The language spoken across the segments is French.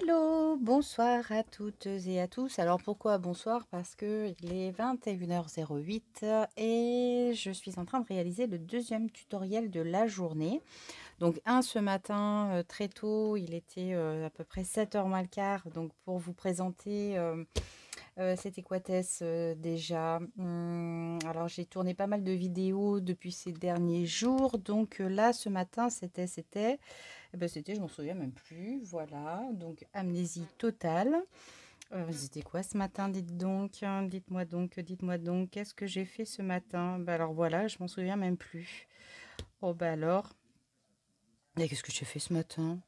Hello, bonsoir à toutes et à tous. Alors pourquoi bonsoir? Parce que il est 21h08 et je suis en train de réaliser le deuxième tutoriel de la journée. Donc un ce matin très tôt, il était à peu près 7h moins le quart. Donc pour vous présenter c'était quoi Tess déjà alors j'ai tourné pas mal de vidéos depuis ces derniers jours. Donc là ce matin c'était, je m'en souviens même plus. Voilà, donc amnésie totale. C'était quoi ce matin, dites donc, hein, dites-moi donc, qu'est-ce que j'ai fait ce matin? Bah alors voilà, je m'en souviens même plus. Oh bah alors, et qu'est-ce que j'ai fait ce matin?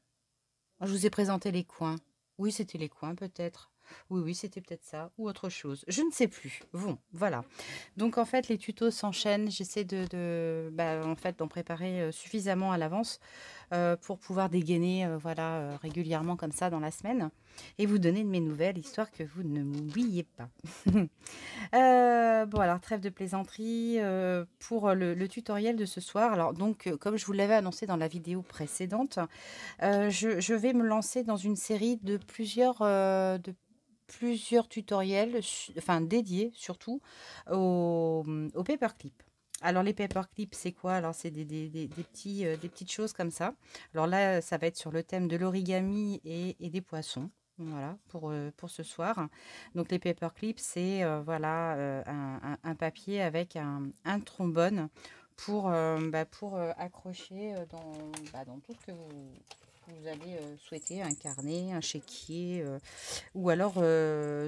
Ah, je vous ai présenté les coins. Oui, c'était les coins peut-être. Oui, oui, c'était peut-être ça ou autre chose. Je ne sais plus. Bon, voilà. Donc en fait, les tutos s'enchaînent. J'essaie en fait, d'en préparer suffisamment à l'avance pour pouvoir dégainer voilà, régulièrement comme ça dans la semaine et vous donner de mes nouvelles, histoire que vous ne m'oubliez pas. Bon alors trêve de plaisanterie, pour le tutoriel de ce soir. Alors donc, comme je vous l'avais annoncé dans la vidéo précédente, je vais me lancer dans une série de plusieurs tutoriels, enfin dédiés surtout aux paperclips. Alors les paperclips, c'est quoi? Alors c'est des petites choses comme ça. Alors là, ça va être sur le thème de l'origami et des poissons. Voilà, pour ce soir. Donc les paperclips, c'est voilà, un papier avec un trombone pour accrocher dans tout ce que vous allez souhaiter, un carnet, un chéquier, ou alors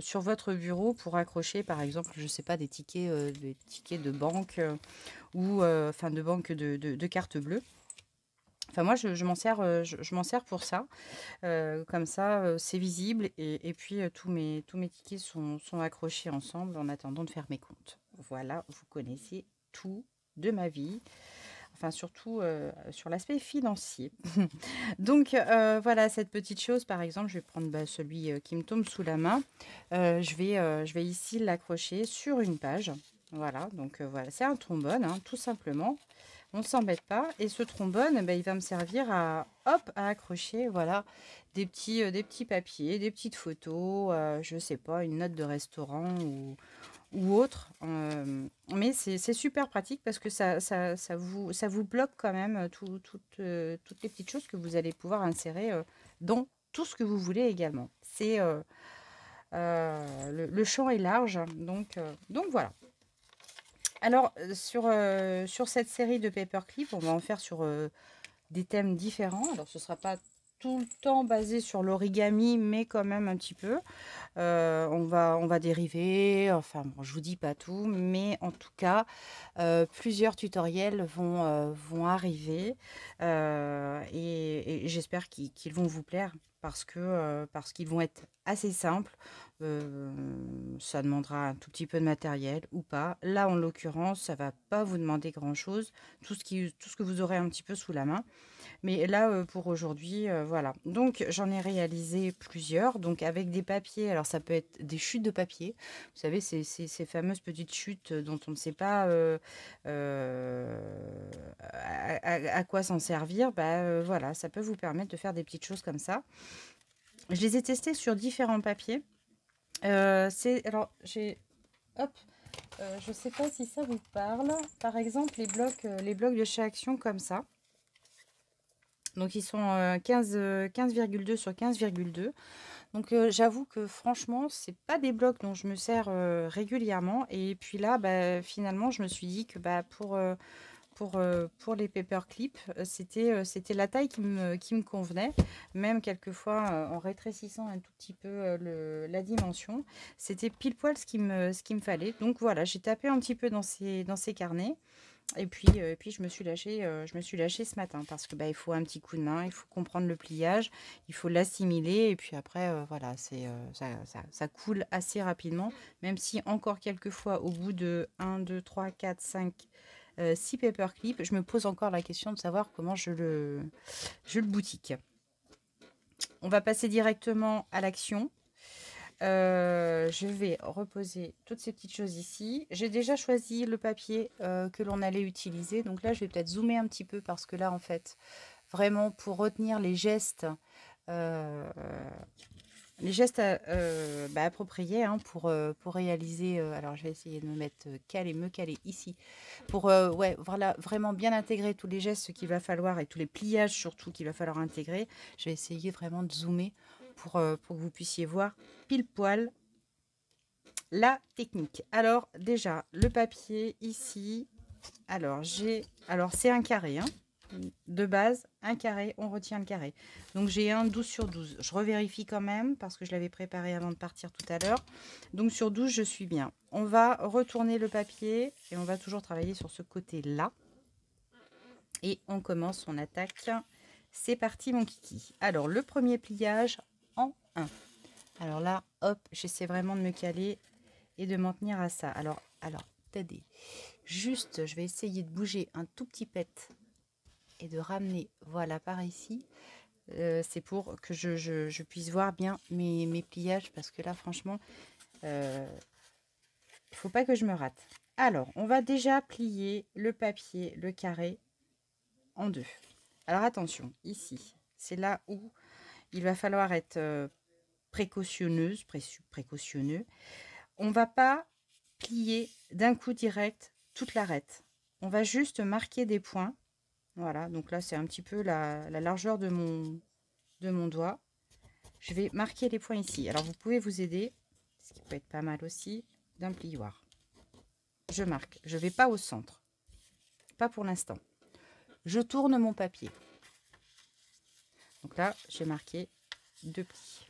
sur votre bureau pour accrocher par exemple, je sais pas, des tickets de banque ou enfin de banque de carte bleue. Enfin moi je m'en sers pour ça. Comme ça c'est visible et puis tous mes tickets sont accrochés ensemble en attendant de faire mes comptes. Voilà, vous connaissez tout de ma vie, enfin surtout sur l'aspect financier. Donc voilà, cette petite chose, par exemple, je vais prendre celui qui me tombe sous la main. Je vais ici l'accrocher sur une page. Voilà, donc voilà, c'est un trombone, hein, tout simplement. On ne s'embête pas. Et ce trombone, il va me servir à, hop, à accrocher, voilà, des petits papiers, des petites photos, je sais pas, une note de restaurant ou autre. Mais c'est super pratique parce que ça vous bloque quand même toutes les petites choses que vous allez pouvoir insérer dans tout ce que vous voulez également. Le champ est large, donc voilà. Alors, sur cette série de paperclips, on va en faire sur des thèmes différents. Alors, ce ne sera pas tout le temps basé sur l'origami, mais quand même un petit peu. On va dériver, enfin bon, je vous dis pas tout, mais en tout cas, plusieurs tutoriels vont arriver et j'espère qu'ils vont vous plaire parce qu'ils vont être assez simples. Ça demandera un tout petit peu de matériel ou pas. Là, en l'occurrence, ça va pas vous demander grand-chose, tout ce que vous aurez un petit peu sous la main. Mais là, pour aujourd'hui, voilà. Donc j'en ai réalisé plusieurs, donc avec des papiers. Alors ça peut être des chutes de papier. Vous savez, ces fameuses petites chutes dont on ne sait pas à quoi s'en servir. Voilà, ça peut vous permettre de faire des petites choses comme ça. Je les ai testés sur différents papiers. Alors j'ai, hop, je sais pas si ça vous parle. Par exemple, les blocs de chez Action comme ça. Donc ils sont 15,2 sur 15,2. Donc j'avoue que franchement, c'est pas des blocs dont je me sers régulièrement. Et puis là, finalement, je me suis dit que pour les paperclips, c'était la taille qui me convenait. Même quelquefois, en rétrécissant un tout petit peu la dimension, c'était pile poil ce qui me fallait. Donc voilà, j'ai tapé un petit peu dans ces carnets. Et puis je me suis lâchée ce matin parce que il faut un petit coup de main, il faut comprendre le pliage, il faut l'assimiler et puis après voilà, ça coule assez rapidement, même si encore quelques fois au bout de 1, 2, 3, 4, 5, 6 paperclips, je me pose encore la question de savoir comment je le boutique. On va passer directement à l'action. Je vais reposer toutes ces petites choses ici. J'ai déjà choisi le papier que l'on allait utiliser. Donc là, je vais peut-être zoomer un petit peu parce que là, en fait, vraiment pour retenir les gestes les gestes appropriés hein, pour réaliser. Alors, je vais essayer de me mettre me caler ici pour ouais, voilà, vraiment bien intégrer tous les gestes qu'il va falloir et tous les pliages surtout qu'il va falloir intégrer. Je vais essayer vraiment de zoomer pour que vous puissiez voir pile poil la technique. Alors, déjà, le papier ici. Alors, c'est un carré, hein. De base, un carré, on retient le carré. Donc, j'ai un 12 sur 12. Je revérifie quand même parce que je l'avais préparé avant de partir tout à l'heure. Donc, sur 12, je suis bien. On va retourner le papier et on va toujours travailler sur ce côté-là. Et on commence, on attaque. C'est parti, mon kiki. Alors, le premier pliage en 1. Alors là, hop, j'essaie vraiment de me caler et de m'en tenir à ça. Alors, attendez. Juste, je vais essayer de bouger un tout petit pet et de ramener, voilà, par ici. C'est pour que je puisse voir bien mes pliages parce que là, franchement, il faut pas que je me rate. Alors, on va déjà plier le papier, le carré, en deux. Alors, attention, ici, c'est là où il va falloir être précautionneux. On va pas plier d'un coup direct toute l'arête. On va juste marquer des points. Voilà, donc là, c'est un petit peu la largeur de mon doigt. Je vais marquer les points ici. Alors, vous pouvez vous aider, ce qui peut être pas mal aussi, d'un plioir. Je marque. Je ne vais pas au centre. Pas pour l'instant. Je tourne mon papier. Donc là, j'ai marqué 2 plis.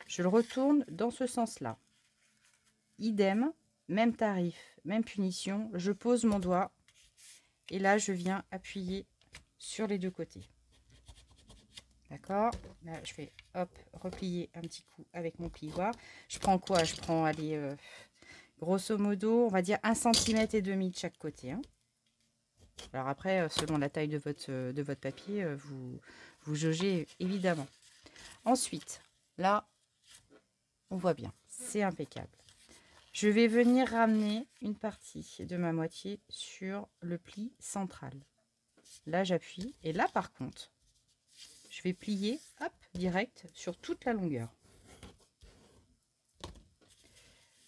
Je le retourne dans ce sens-là. Idem, même tarif, même punition. Je pose mon doigt. Et là, je viens appuyer sur les deux côtés. D'accord? Là, je vais, hop, replier un petit coup avec mon plioir. Je prends quoi? Je prends, allez, grosso modo, on va dire 1,5 cm de chaque côté. Hein. Alors après, selon la taille de votre papier, vous jaugez évidemment. Ensuite, là, on voit bien, c'est impeccable. Je vais venir ramener une partie de ma moitié sur le pli central. Là, j'appuie. Et là, par contre, je vais plier, hop, direct sur toute la longueur.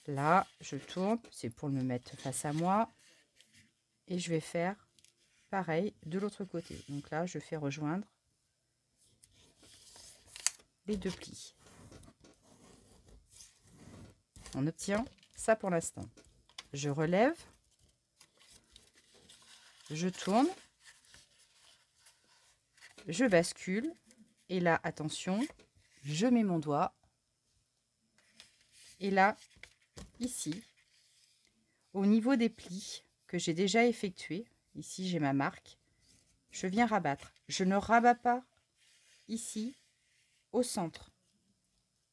Là, je tourne. C'est pour me mettre face à moi. Et je vais faire pareil de l'autre côté. Donc là, je fais rejoindre les deux plis. On obtient ça pour l'instant. Je relève. Je tourne. Je bascule. Et là, attention, je mets mon doigt. Et là, ici, au niveau des plis que j'ai déjà effectués, ici j'ai ma marque, je viens rabattre. Je ne rabats pas ici au centre.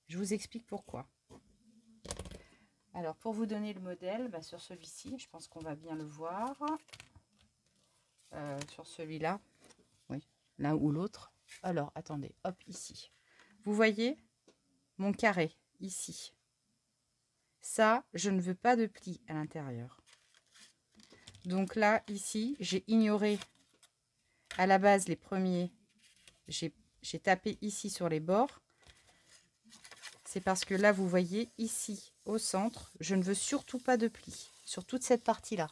Je vous explique pourquoi. Alors, pour vous donner le modèle, sur celui-ci, je pense qu'on va bien le voir. Sur celui-là, oui, l'un ou l'autre. Alors, attendez, hop, ici. Vous voyez mon carré, ici. Ça, je ne veux pas de plis à l'intérieur. Donc là, ici, j'ai ignoré à la base les premiers. J'ai tapé ici sur les bords. C'est parce que là, vous voyez, ici, au centre, je ne veux surtout pas de plis sur toute cette partie-là.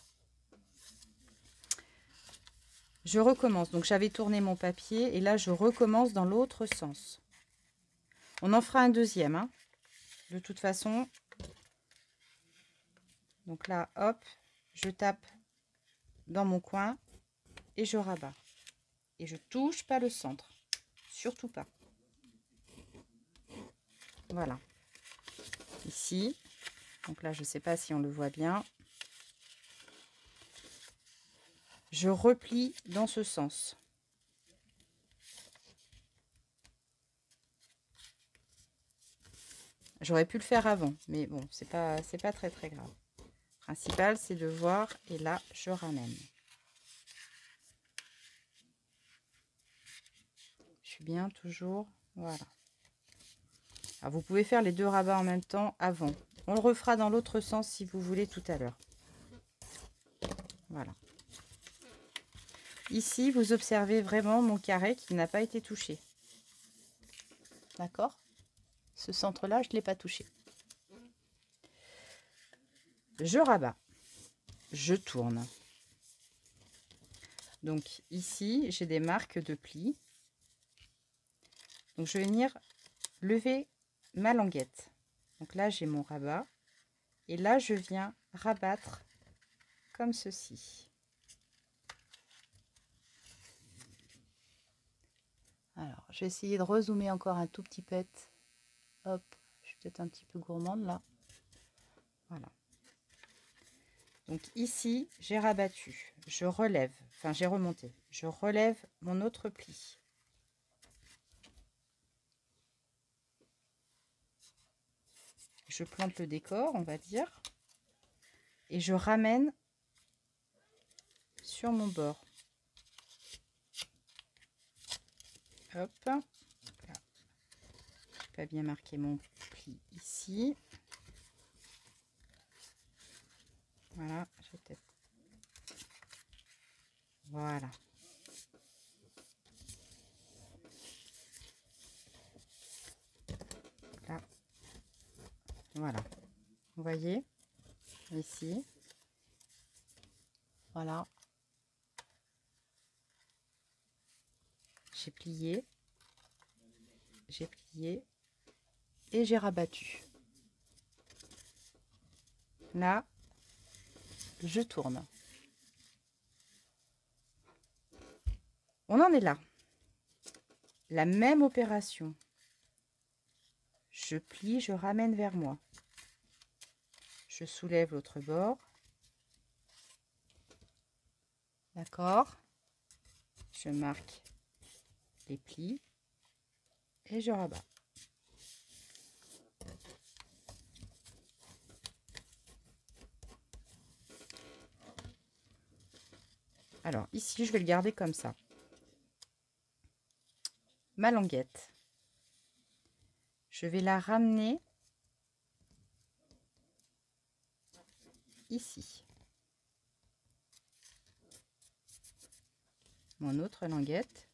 Je recommence. Donc, j'avais tourné mon papier et là, je recommence dans l'autre sens. On en fera un deuxième, hein, de toute façon. Donc là, hop, je tape dans mon coin et je rabats. Et je touche pas le centre. Surtout pas. Voilà. Ici. Donc là, je ne sais pas si on le voit bien. Je replie dans ce sens. J'aurais pu le faire avant, mais bon, c'est pas très grave. Le principal, c'est de voir, et là, je ramène. Je suis bien toujours, voilà. Alors, vous pouvez faire les deux rabats en même temps avant. On le refera dans l'autre sens si vous voulez tout à l'heure. Voilà. Ici, vous observez vraiment mon carré qui n'a pas été touché. D'accord? Ce centre-là, je ne l'ai pas touché. Je rabats. Je tourne. Donc ici, j'ai des marques de plis. Donc je vais venir lever ma languette. Donc là, j'ai mon rabat. Et là, je viens rabattre comme ceci. Alors, je vais essayer de rezoomer encore un tout petit peu. Hop, je suis peut-être un petit peu gourmande là. Voilà. Donc ici, j'ai rabattu. Je relève, enfin j'ai remonté. Je relève mon autre pli. Je plante le décor, on va dire. Et je ramène sur mon bord. Hop. Là. Je pas bien marqué mon pli ici. Voilà, je vais peut-être. Voilà. Là. Voilà. Vous voyez ici. Voilà. J'ai plié et j'ai rabattu. Là, je tourne. On en est là. La même opération. Je plie, je ramène vers moi. Je soulève l'autre bord. D'accord. Je marque les plis et je rabats. Alors ici, je vais le garder comme ça. Ma languette. Je vais la ramener ici. Mon autre languette,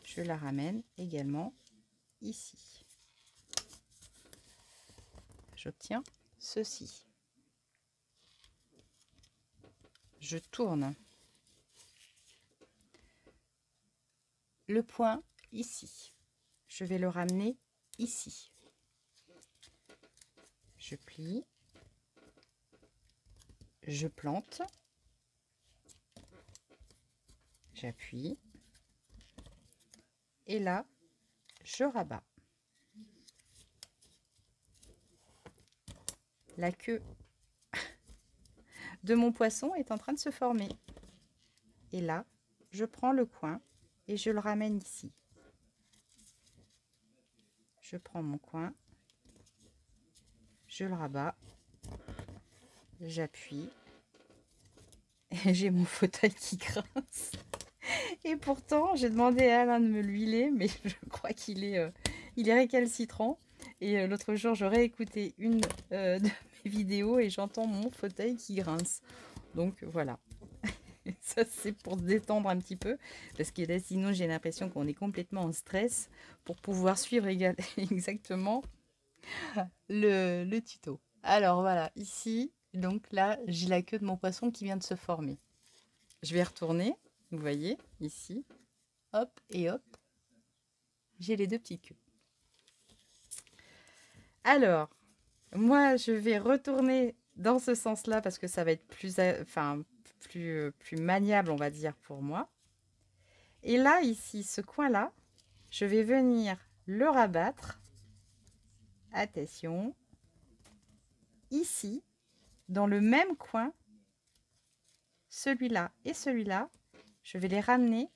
je la ramène également ici. J'obtiens ceci. Je tourne. Le point ici. Je vais le ramener ici. Je plie. Je plante. J'appuie. Et là, je rabats. La queue de mon poisson est en train de se former. Et là, je prends le coin et je le ramène ici. Je prends mon coin, je le rabats, j'appuie et j'ai mon fauteuil qui grince. Et pourtant, j'ai demandé à Alain de me l'huiler, mais je crois il est récalcitrant. Et l'autre jour, j'aurais écouté une de mes vidéos et j'entends mon fauteuil qui grince. Donc voilà. Ça, c'est pour se détendre un petit peu. Parce que là, sinon, j'ai l'impression qu'on est complètement en stress pour pouvoir suivre exactement le tuto. Alors voilà, ici, donc là, j'ai la queue de mon poisson qui vient de se former. Je vais retourner, vous voyez, ici. Hop et hop. J'ai les deux petites queues. Alors, moi, je vais retourner dans ce sens-là parce que ça va être plus maniable, on va dire, pour moi. Et là, ici, ce coin-là, je vais venir le rabattre. Attention. Ici, dans le même coin, celui-là et celui-là, je vais les ramener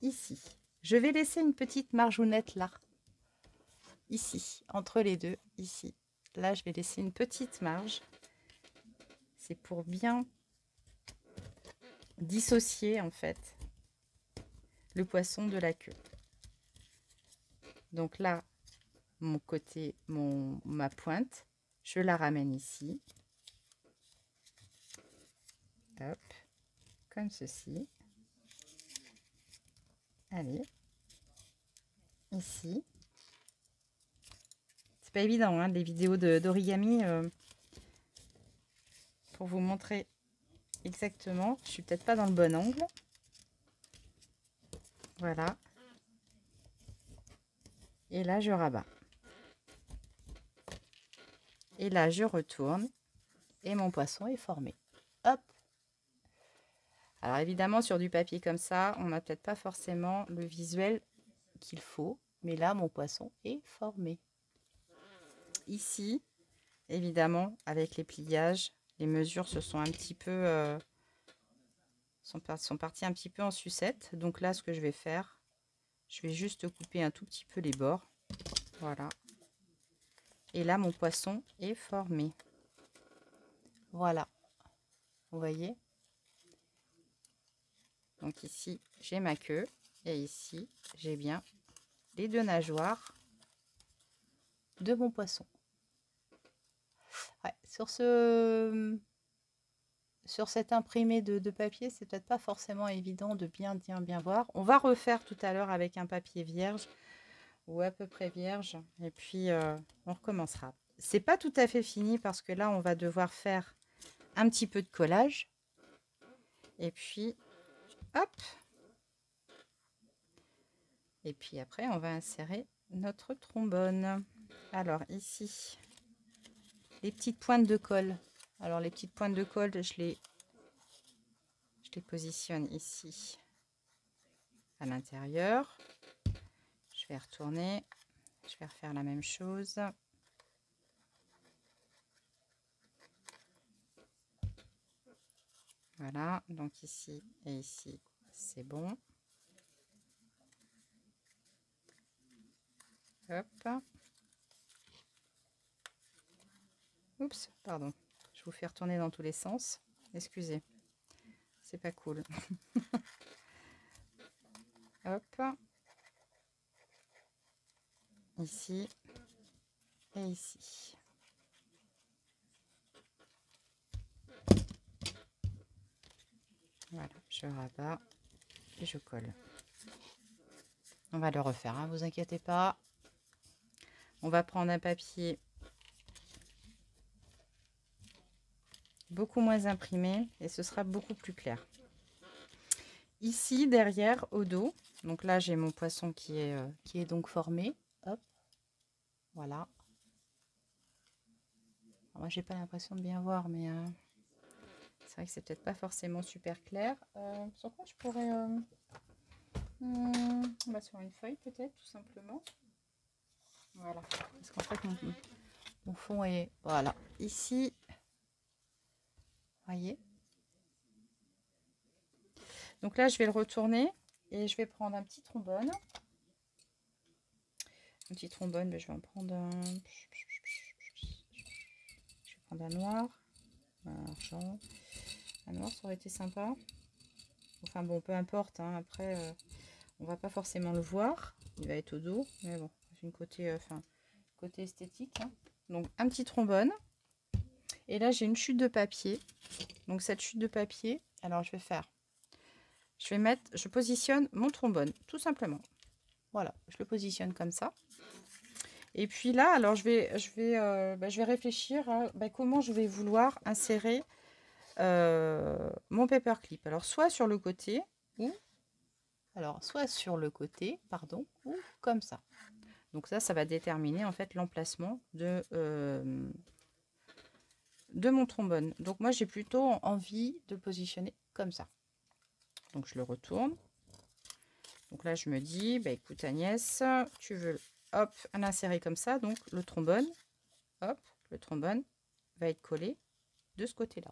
ici. Je vais laisser une petite margeonnette là. Ici, entre les deux, ici. Là, je vais laisser une petite marge. C'est pour bien dissocier, en fait, le poisson de la queue. Donc là, mon côté, ma pointe, je la ramène ici. Hop, comme ceci. Allez. ici. C'est pas évident, hein, les vidéos d'origami, pour vous montrer exactement. Je suis peut-être pas dans le bon angle. Voilà. Et là, je rabats. Et là, je retourne. Et mon poisson est formé. Hop! Alors évidemment, sur du papier comme ça, on n'a peut-être pas forcément le visuel qu'il faut. Mais là, mon poisson est formé. Ici, évidemment, avec les pliages, les mesures se sont un petit peu... sont parties un petit peu en sucette. Donc là, ce que je vais faire, je vais juste couper un tout petit peu les bords. Voilà. Et là, mon poisson est formé. Voilà. Vous voyez? Donc ici, j'ai ma queue. Et ici, j'ai bien les deux nageoires de mon poisson. Ouais, sur cet imprimé de papier, c'est peut-être pas forcément évident de bien voir. On va refaire tout à l'heure avec un papier vierge ou à peu près vierge. Et puis, on recommencera. C'est pas tout à fait fini parce que là, on va devoir faire un petit peu de collage. Et puis, hop. Et puis après, on va insérer notre trombone. Alors ici, les petites pointes de colle. Alors les petites pointes de colle, je les positionne ici à l'intérieur. Je vais retourner. Je vais refaire la même chose. Voilà, donc ici et ici, c'est bon. Hop. Oups, pardon. Je vous fais retourner dans tous les sens. Excusez. C'est pas cool. Hop. Ici et ici. Voilà, je rabats et je colle. On va le refaire, hein, vous inquiétez pas. On va prendre un papier beaucoup moins imprimé et ce sera beaucoup plus clair. Ici, derrière, au dos, donc là j'ai mon poisson qui est donc formé. Hop, voilà. Alors, moi j'ai pas l'impression de bien voir, mais c'est vrai que c'est peut-être pas forcément super clair. Sur quoi je pourrais... bah sur une feuille peut-être, tout simplement. Voilà, parce qu'en fait mon fond est... Voilà, ici, voyez. Donc là, je vais le retourner et je vais prendre un petit trombone. Un petit trombone, mais je vais en prendre un... Je vais prendre un noir, un argent. Un noir, ça aurait été sympa. Enfin bon, peu importe, hein. Après, on va pas forcément le voir. Il va être au dos, mais bon, c'est une côté, côté esthétique, hein. Donc un petit trombone. Et là, j'ai une chute de papier. Donc cette chute de papier, alors je vais faire... je positionne mon trombone, tout simplement. Voilà, je le positionne comme ça. Et puis là, alors je vais réfléchir à comment je vais vouloir insérer mon paperclip. Alors soit sur le côté, pardon, ou comme ça. Donc ça va déterminer en fait l'emplacement de mon trombone. Donc moi j'ai plutôt envie de positionner comme ça. Donc je le retourne. Donc là je me dis, bah écoute Agnès, tu veux hop l'insérer comme ça. Donc le trombone, hop, le trombone va être collé de ce côté-là.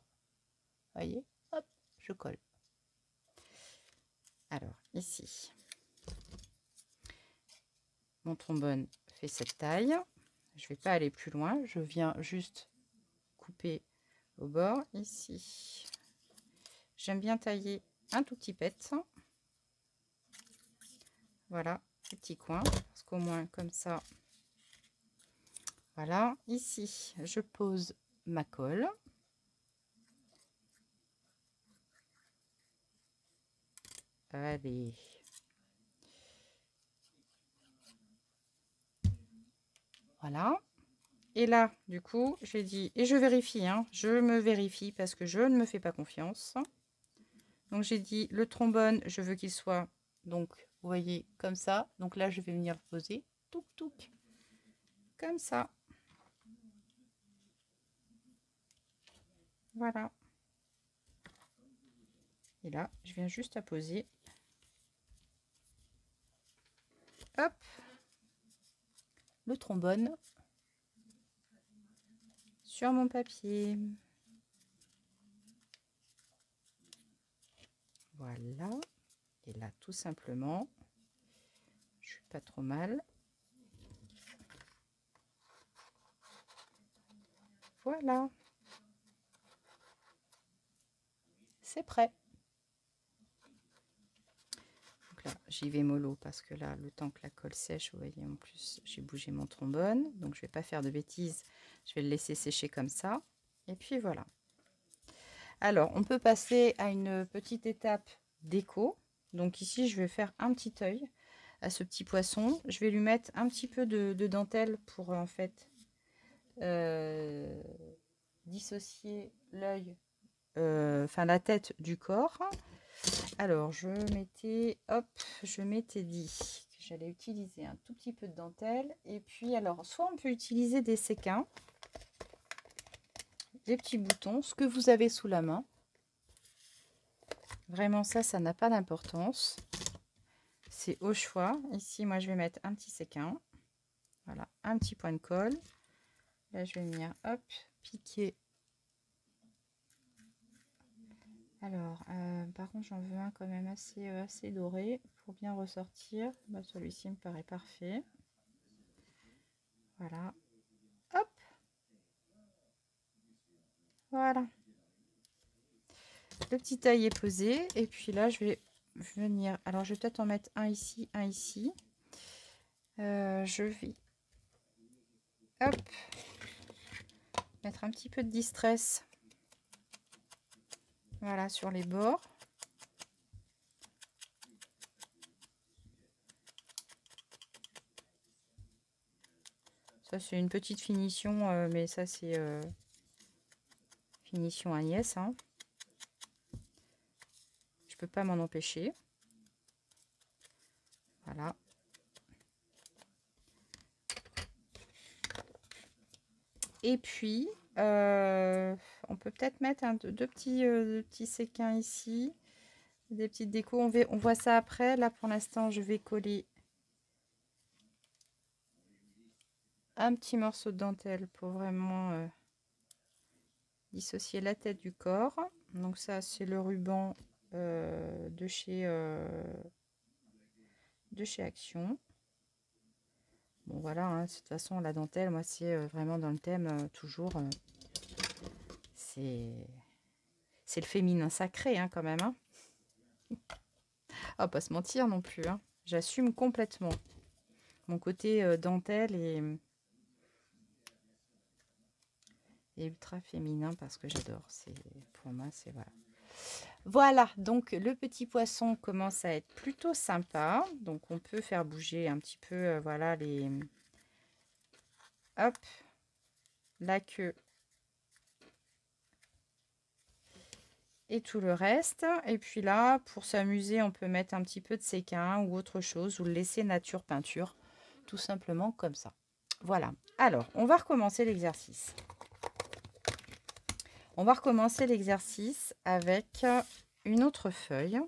Voyez, hop, je colle. Alors ici, mon trombone fait cette taille. Je vais pas aller plus loin. Je viens juste couper au bord ici. J'aime bien tailler un tout petit pet. Voilà, les petits coins, parce qu'au moins comme ça. Voilà, ici, je pose ma colle. Allez. Voilà. Et là, du coup, j'ai dit, et je vérifie, hein, je me vérifie parce que je ne me fais pas confiance. Donc, j'ai dit, le trombone, je veux qu'il soit, donc, vous voyez, comme ça. Donc là, je vais venir le poser, touc, touc, comme ça. Voilà. Et là, je viens juste à poser. Hop. Le trombone sur mon papier. Voilà. Et là, tout simplement, je suis pas trop mal. Voilà. C'est prêt. Donc là, j'y vais mollo parce que là, le temps que la colle sèche, vous voyez, en plus, j'ai bougé mon trombone. Donc, je vais pas faire de bêtises. Je vais le laisser sécher comme ça. Et puis, voilà. Alors, on peut passer à une petite étape déco. Donc ici, je vais faire un petit œil à ce petit poisson. Je vais lui mettre un petit peu de dentelle pour en fait dissocier l'œil, enfin la tête du corps. Alors, je m'étais dit que j'allais utiliser un tout petit peu de dentelle. Et puis, alors, soit on peut utiliser des séquins, des petits boutons, ce que vous avez sous la main. Vraiment, ça n'a pas d'importance. C'est au choix. Ici, moi, je vais mettre un petit séquin. Voilà, un petit point de colle. Là, je vais venir, hop, piquer. Alors, par contre, j'en veux un quand même assez doré pour bien ressortir. Bah, celui-ci me paraît parfait. Voilà. Hop. Voilà. Le petit œil est posé. Et puis là, je vais venir... Alors, je vais peut-être en mettre un ici, un ici. Je vais... Hop. Mettre un petit peu de distress. Voilà, sur les bords. Ça, c'est une petite finition, mais ça, c'est finition Agnès. Hein. Je peux pas m'en empêcher. Voilà. Et puis, on peut peut-être mettre deux petits séquins ici. Des petites décos. On voit ça après. Là, pour l'instant, je vais coller un petit morceau de dentelle pour vraiment dissocier la tête du corps. Donc ça, c'est le ruban de chez Action. Bon voilà, hein, de toute façon la dentelle, moi c'est vraiment dans le thème toujours. C'est le féminin sacré hein, quand même. Hein. Ah, pas se mentir non plus. Hein. J'assume complètement mon côté dentelle et ultra féminin parce que j'adore. Pour moi c'est voilà. Voilà, donc le petit poisson commence à être plutôt sympa. Donc on peut faire bouger un petit peu, voilà, hop, la queue et tout le reste. Et puis là, pour s'amuser, on peut mettre un petit peu de séquin ou autre chose, ou le laisser nature peinture, tout simplement comme ça. Voilà, alors on va recommencer l'exercice. On va recommencer l'exercice avec une autre feuille.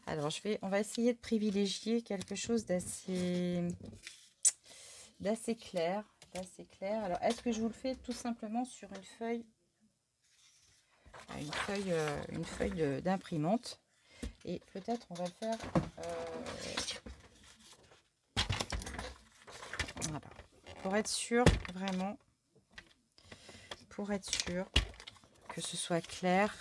Alors, on va essayer de privilégier quelque chose d'assez clair. Alors, est-ce que je vous le fais tout simplement sur une feuille d'imprimante? Et peut-être on va le faire... voilà. Pour être sûr, vraiment, que ce soit clair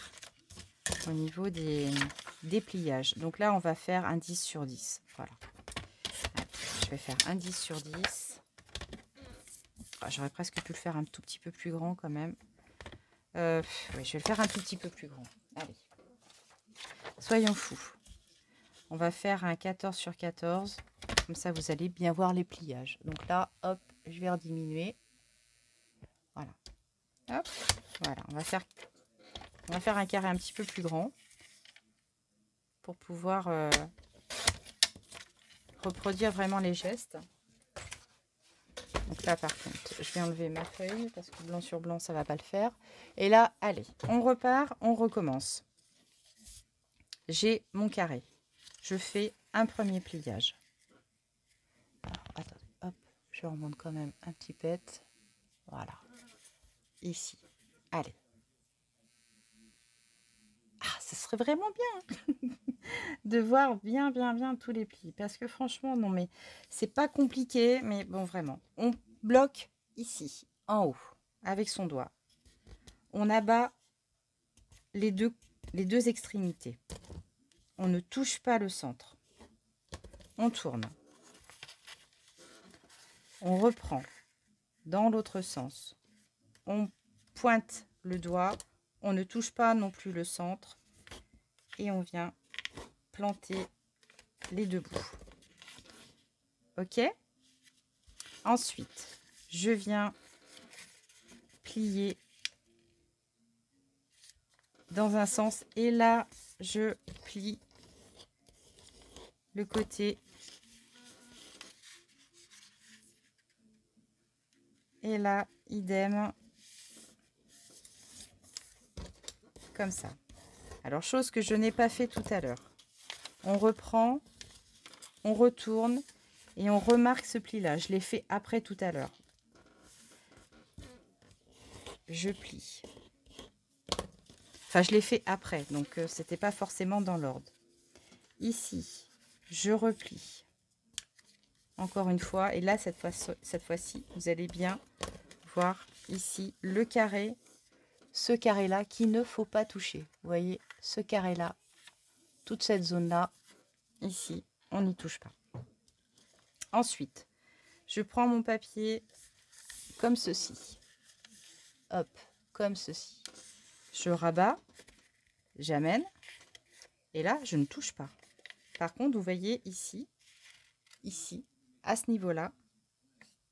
au niveau des pliages. Donc là, on va faire un 10 sur 10. Voilà. Allez, je vais faire un 10 sur 10. Ah, j'aurais presque pu le faire un tout petit peu plus grand quand même. Oui, je vais le faire un tout petit peu plus grand. Allez. Soyons fous. On va faire un 14 sur 14. Comme ça, vous allez bien voir les pliages. Donc là, hop, je vais rediminuer. Voilà. Hop, voilà. On va faire un carré un petit peu plus grand pour pouvoir reproduire vraiment les gestes. Donc là, par contre, je vais enlever ma feuille parce que blanc sur blanc, ça va pas le faire. Et là, allez, on repart, on recommence. J'ai mon carré. Je fais un premier pliage. Alors, attendez, hop, je remonte quand même un petit pet. Voilà. Ici. Allez. Ah, ce serait vraiment bien de voir bien tous les plis. Parce que franchement, non, mais c'est pas compliqué. Mais bon, vraiment. On bloque ici, en haut, avec son doigt. On abat les deux extrémités. On ne touche pas le centre. On tourne. On reprend dans l'autre sens. On pointe le doigt. On ne touche pas non plus le centre. Et on vient planter les deux bouts. Ok? Ensuite, je viens plier dans un sens. Et là, je plie le côté. Et là, idem. Comme ça. Alors, chose que je n'ai pas fait tout à l'heure. On reprend, on retourne et on remarque ce pli-là. Je l'ai fait après tout à l'heure. Je plie. Enfin, je l'ai fait après, donc c'était pas forcément dans l'ordre. Ici, je replie. Encore une fois, et là, cette fois-ci, vous allez bien voir ici le carré. Ce carré-là qu'il ne faut pas toucher. Vous voyez, ce carré-là, toute cette zone-là, ici, on n'y touche pas. Ensuite, je prends mon papier comme ceci. Hop, comme ceci. Je rabats, j'amène, et là, je ne touche pas. Par contre, vous voyez ici, à ce niveau-là,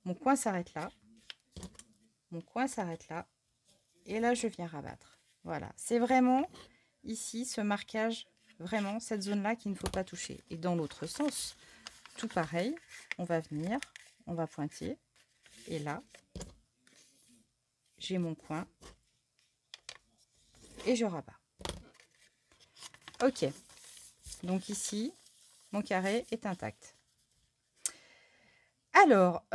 mon coin s'arrête là. Mon coin s'arrête là. Et là, je viens rabattre. Voilà, c'est vraiment ici ce marquage, vraiment cette zone-là qu'il ne faut pas toucher. Et dans l'autre sens, tout pareil, on va venir, on va pointer. Et là, j'ai mon coin et je rabats. Ok, donc ici, mon carré est intact. Alors,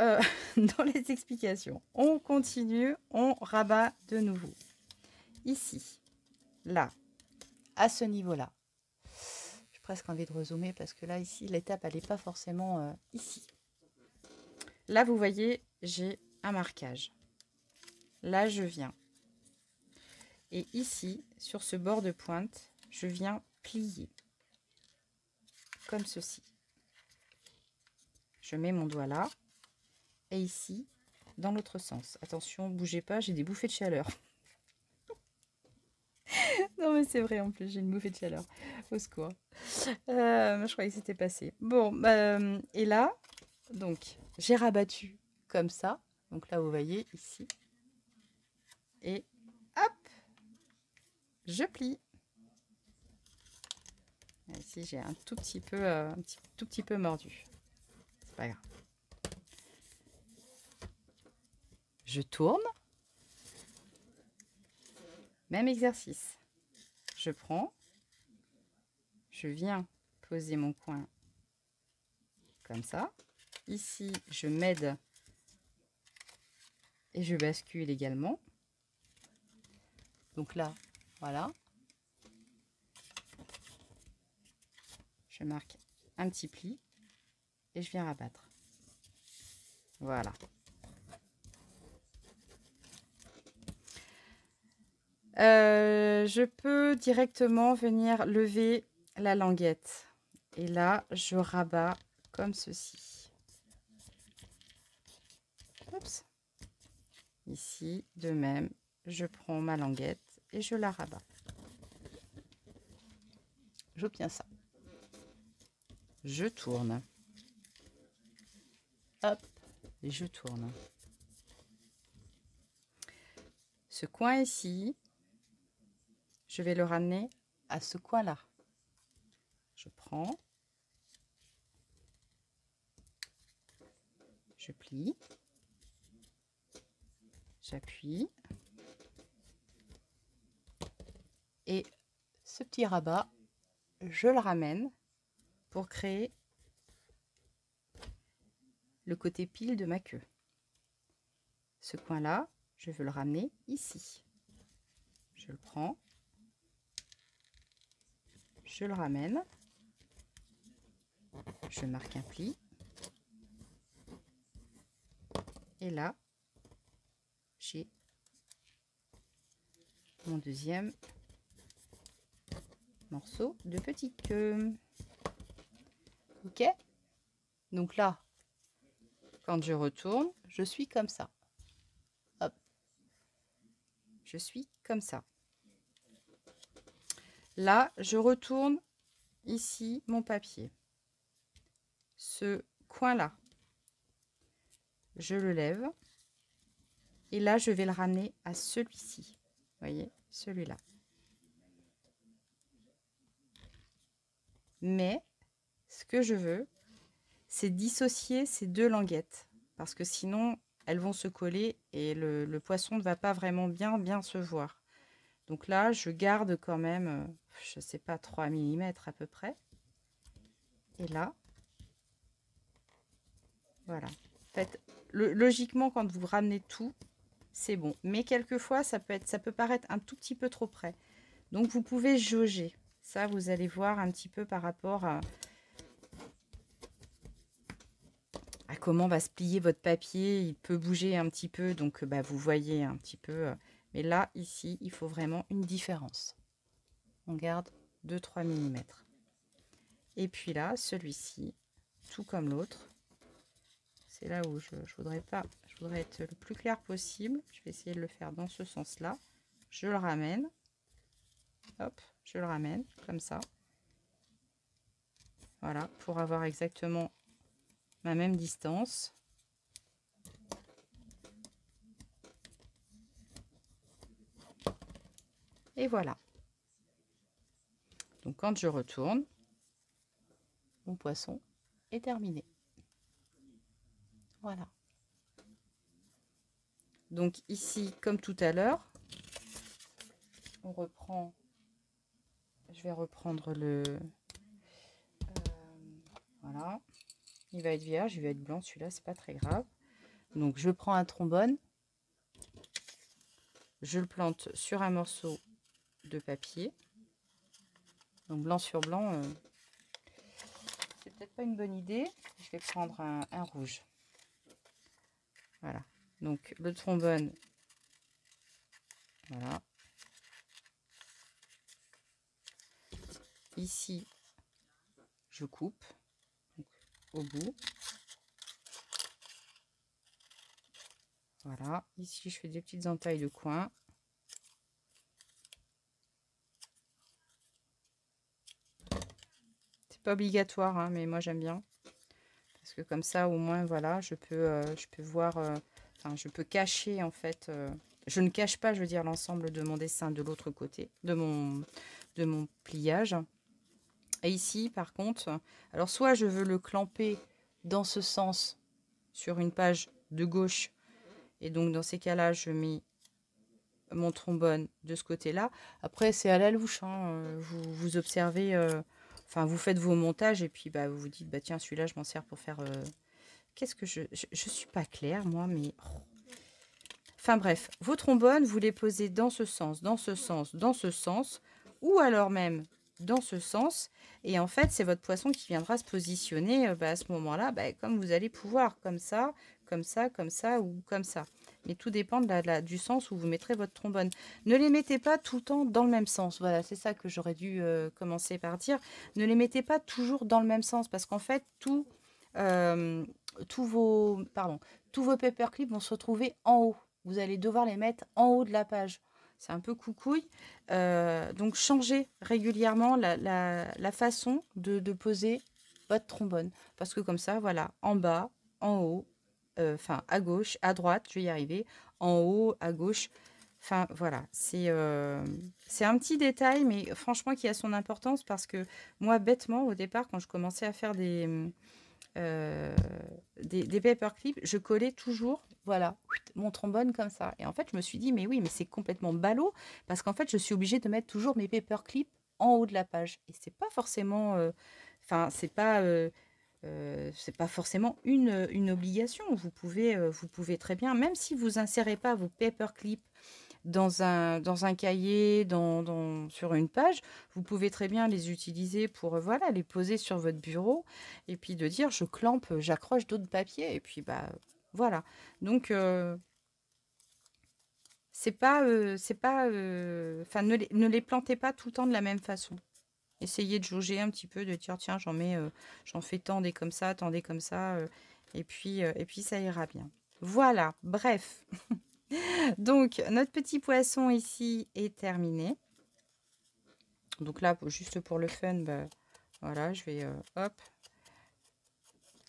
dans les explications, on continue, on rabat de nouveau. Ici, là, à ce niveau-là. J'ai presque envie de rezoomer parce que là, ici, l'étape, elle n'est pas forcément ici. Là, vous voyez, j'ai un marquage. Là, je viens. Et ici, sur ce bord de pointe, je viens plier. Comme ceci. Je mets mon doigt là. Et ici, dans l'autre sens. Attention, bougez pas, j'ai des bouffées de chaleur. Non mais c'est vrai en plus, j'ai une bouffée de chaleur. Au secours. Je croyais que c'était passé. Bon, et là, donc, j'ai rabattu comme ça. Donc là, vous voyez, ici. Et hop, je plie. Ici, j'ai un tout petit peu mordu. C'est pas grave. Je tourne. Même exercice. Je prends. Je viens poser mon coin comme ça. Ici, je m'aide et je bascule également. Donc là, voilà. Je marque un petit pli et je viens rabattre. Voilà. Je peux directement venir lever la languette. Et là, je rabats comme ceci. Oups. Ici, de même, je prends ma languette et je la rabats. J'obtiens ça. Je tourne. Hop, et je tourne. Ce coin ici, je vais le ramener à ce coin-là. Je prends, je plie, j'appuie et ce petit rabat, je le ramène pour créer le côté pile de ma queue. Ce coin-là, je veux le ramener ici. Je le prends, je le ramène, je marque un pli et là, j'ai mon deuxième morceau de petite queue. Ok, donc là, quand je retourne, je suis comme ça. Hop, je suis comme ça. Là, je retourne ici mon papier. Ce coin-là, je le lève et là, je vais le ramener à celui-ci. Vous voyez, celui-là. Mais ce que je veux, c'est dissocier ces deux languettes parce que sinon, elles vont se coller et le poisson ne va pas vraiment bien se voir. Donc là, je garde quand même, je sais pas, 3 mm à peu près. Et là, voilà. En fait, logiquement, quand vous ramenez tout, c'est bon. Mais quelquefois, ça peut paraître un tout petit peu trop près. Donc, vous pouvez jauger. Ça, vous allez voir un petit peu par rapport à comment va se plier votre papier. Il peut bouger un petit peu, donc vous voyez un petit peu. Mais là, ici, il faut vraiment une différence. On garde 2-3 mm. Et puis là, celui-ci, tout comme l'autre, c'est là où je voudrais être le plus clair possible. Je vais essayer de le faire dans ce sens-là. Je le ramène. Hop, je le ramène comme ça. Voilà, pour avoir exactement ma même distance. Et voilà. Donc quand je retourne, mon poisson est terminé. Voilà. Donc ici, comme tout à l'heure, on reprend. Je vais reprendre le... voilà. Il va être vierge, il va être blanc, celui-là, c'est pas très grave. Donc je prends un trombone. Je le plante sur un morceau de papier. Donc blanc sur blanc, c'est peut-être pas une bonne idée. Je vais prendre un rouge. Voilà. Donc le trombone, voilà. Ici, je coupe donc, au bout. Voilà. Ici, je fais des petites entailles de coin. C'est pas obligatoire, hein, mais moi j'aime bien. Parce que comme ça, au moins, voilà, je peux voir... enfin, je peux cacher, en fait... je ne cache pas, je veux dire, l'ensemble de mon dessin de l'autre côté, de mon pliage. Et ici, par contre, alors soit je veux le clamper dans ce sens sur une page de gauche. Et donc, dans ces cas-là, je mets mon trombone de ce côté-là. Après, c'est à la louche. Hein. Vous observez... enfin, vous faites vos montages et puis vous vous dites, tiens, celui-là, je m'en sers pour faire... qu'est-ce que je suis pas claire, moi, mais... Enfin, bref, vos trombones, vous les posez dans ce sens, dans ce sens, dans ce sens, ou alors même dans ce sens. Et en fait, c'est votre poisson qui viendra se positionner à ce moment-là, comme vous allez pouvoir, comme ça, comme ça, comme ça, ou comme ça. Mais tout dépend du sens où vous mettrez votre trombone. Ne les mettez pas tout le temps dans le même sens. Voilà, c'est ça que j'aurais dû commencer par dire. Ne les mettez pas toujours dans le même sens, parce qu'en fait, tous vos paperclips vont se retrouver en haut. Vous allez devoir les mettre en haut de la page. C'est un peu coucouille. Donc, changez régulièrement la façon de poser votre trombone. Parce que comme ça, voilà, en bas, en haut, enfin à gauche, à droite, je vais y arriver, en haut, à gauche. Enfin voilà, c'est un petit détail, mais franchement qui a son importance parce que moi, bêtement, au départ, quand je commençais à faire euh, des paperclips, je collais toujours, voilà, mon trombone comme ça. Et en fait, je me suis dit, mais oui, mais c'est complètement ballot parce qu'en fait, je suis obligée de mettre toujours mes paperclips en haut de la page. Et c'est pas forcément, enfin, c'est pas forcément une obligation. Vous pouvez très bien, même si vous insérez pas vos paperclips dans un cahier, sur une page, vous pouvez très bien les utiliser pour, voilà, les poser sur votre bureau et puis de dire: «Je clampe, j'accroche d'autres papiers» et puis, bah, voilà. Donc c'est pas, enfin, ne les plantez pas tout le temps de la même façon. Essayez de jauger un petit peu, de dire: «Tiens, j'en fais tant des comme ça, et puis ça ira bien». Voilà, bref. Donc notre petit poisson ici est terminé. Donc là, juste pour le fun, bah, voilà, je vais, hop,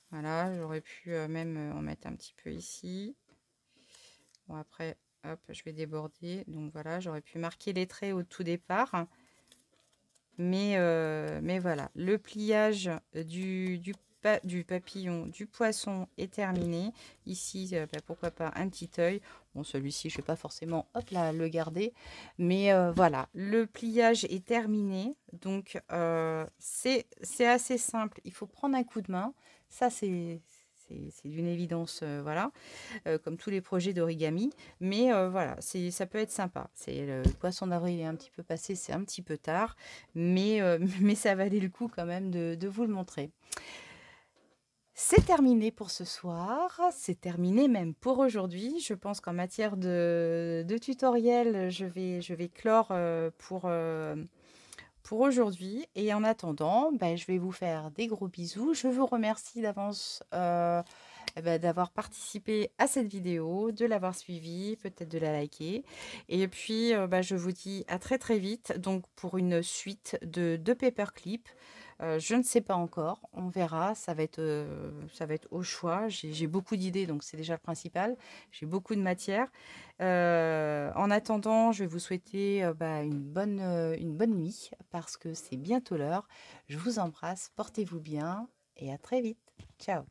voilà, j'aurais pu même en mettre un petit peu ici. Bon, après, hop, je vais déborder. Donc voilà, j'aurais pu marquer les traits au tout départ. Mais voilà, le pliage du papillon, du poisson est terminé. Ici, bah, pourquoi pas un petit œil. Bon, celui-ci, je ne vais pas forcément hop là, le garder. Mais voilà, le pliage est terminé. Donc, c'est assez simple. Il faut prendre un coup de main. Ça, c'est d'une évidence, voilà, comme tous les projets d'origami. Mais voilà, ça peut être sympa. Le poisson d'avril est un petit peu passé, c'est un petit peu tard, mais, mais ça valait le coup quand même de vous le montrer. C'est terminé pour ce soir, c'est terminé même pour aujourd'hui. Je pense qu'en matière de tutoriel, je vais clore pour aujourd'hui. Et en attendant, ben, je vais vous faire des gros bisous. Je vous remercie d'avance d'avoir participé à cette vidéo, de l'avoir suivie, peut-être de la liker. Et puis, bah, je vous dis à très très vite donc pour une suite de paperclip. Je ne sais pas encore, on verra, ça va être au choix. J'ai beaucoup d'idées, donc c'est déjà le principal. J'ai beaucoup de matière. En attendant, je vais vous souhaiter bah, une bonne nuit parce que c'est bientôt l'heure. Je vous embrasse, portez-vous bien et à très vite. Ciao.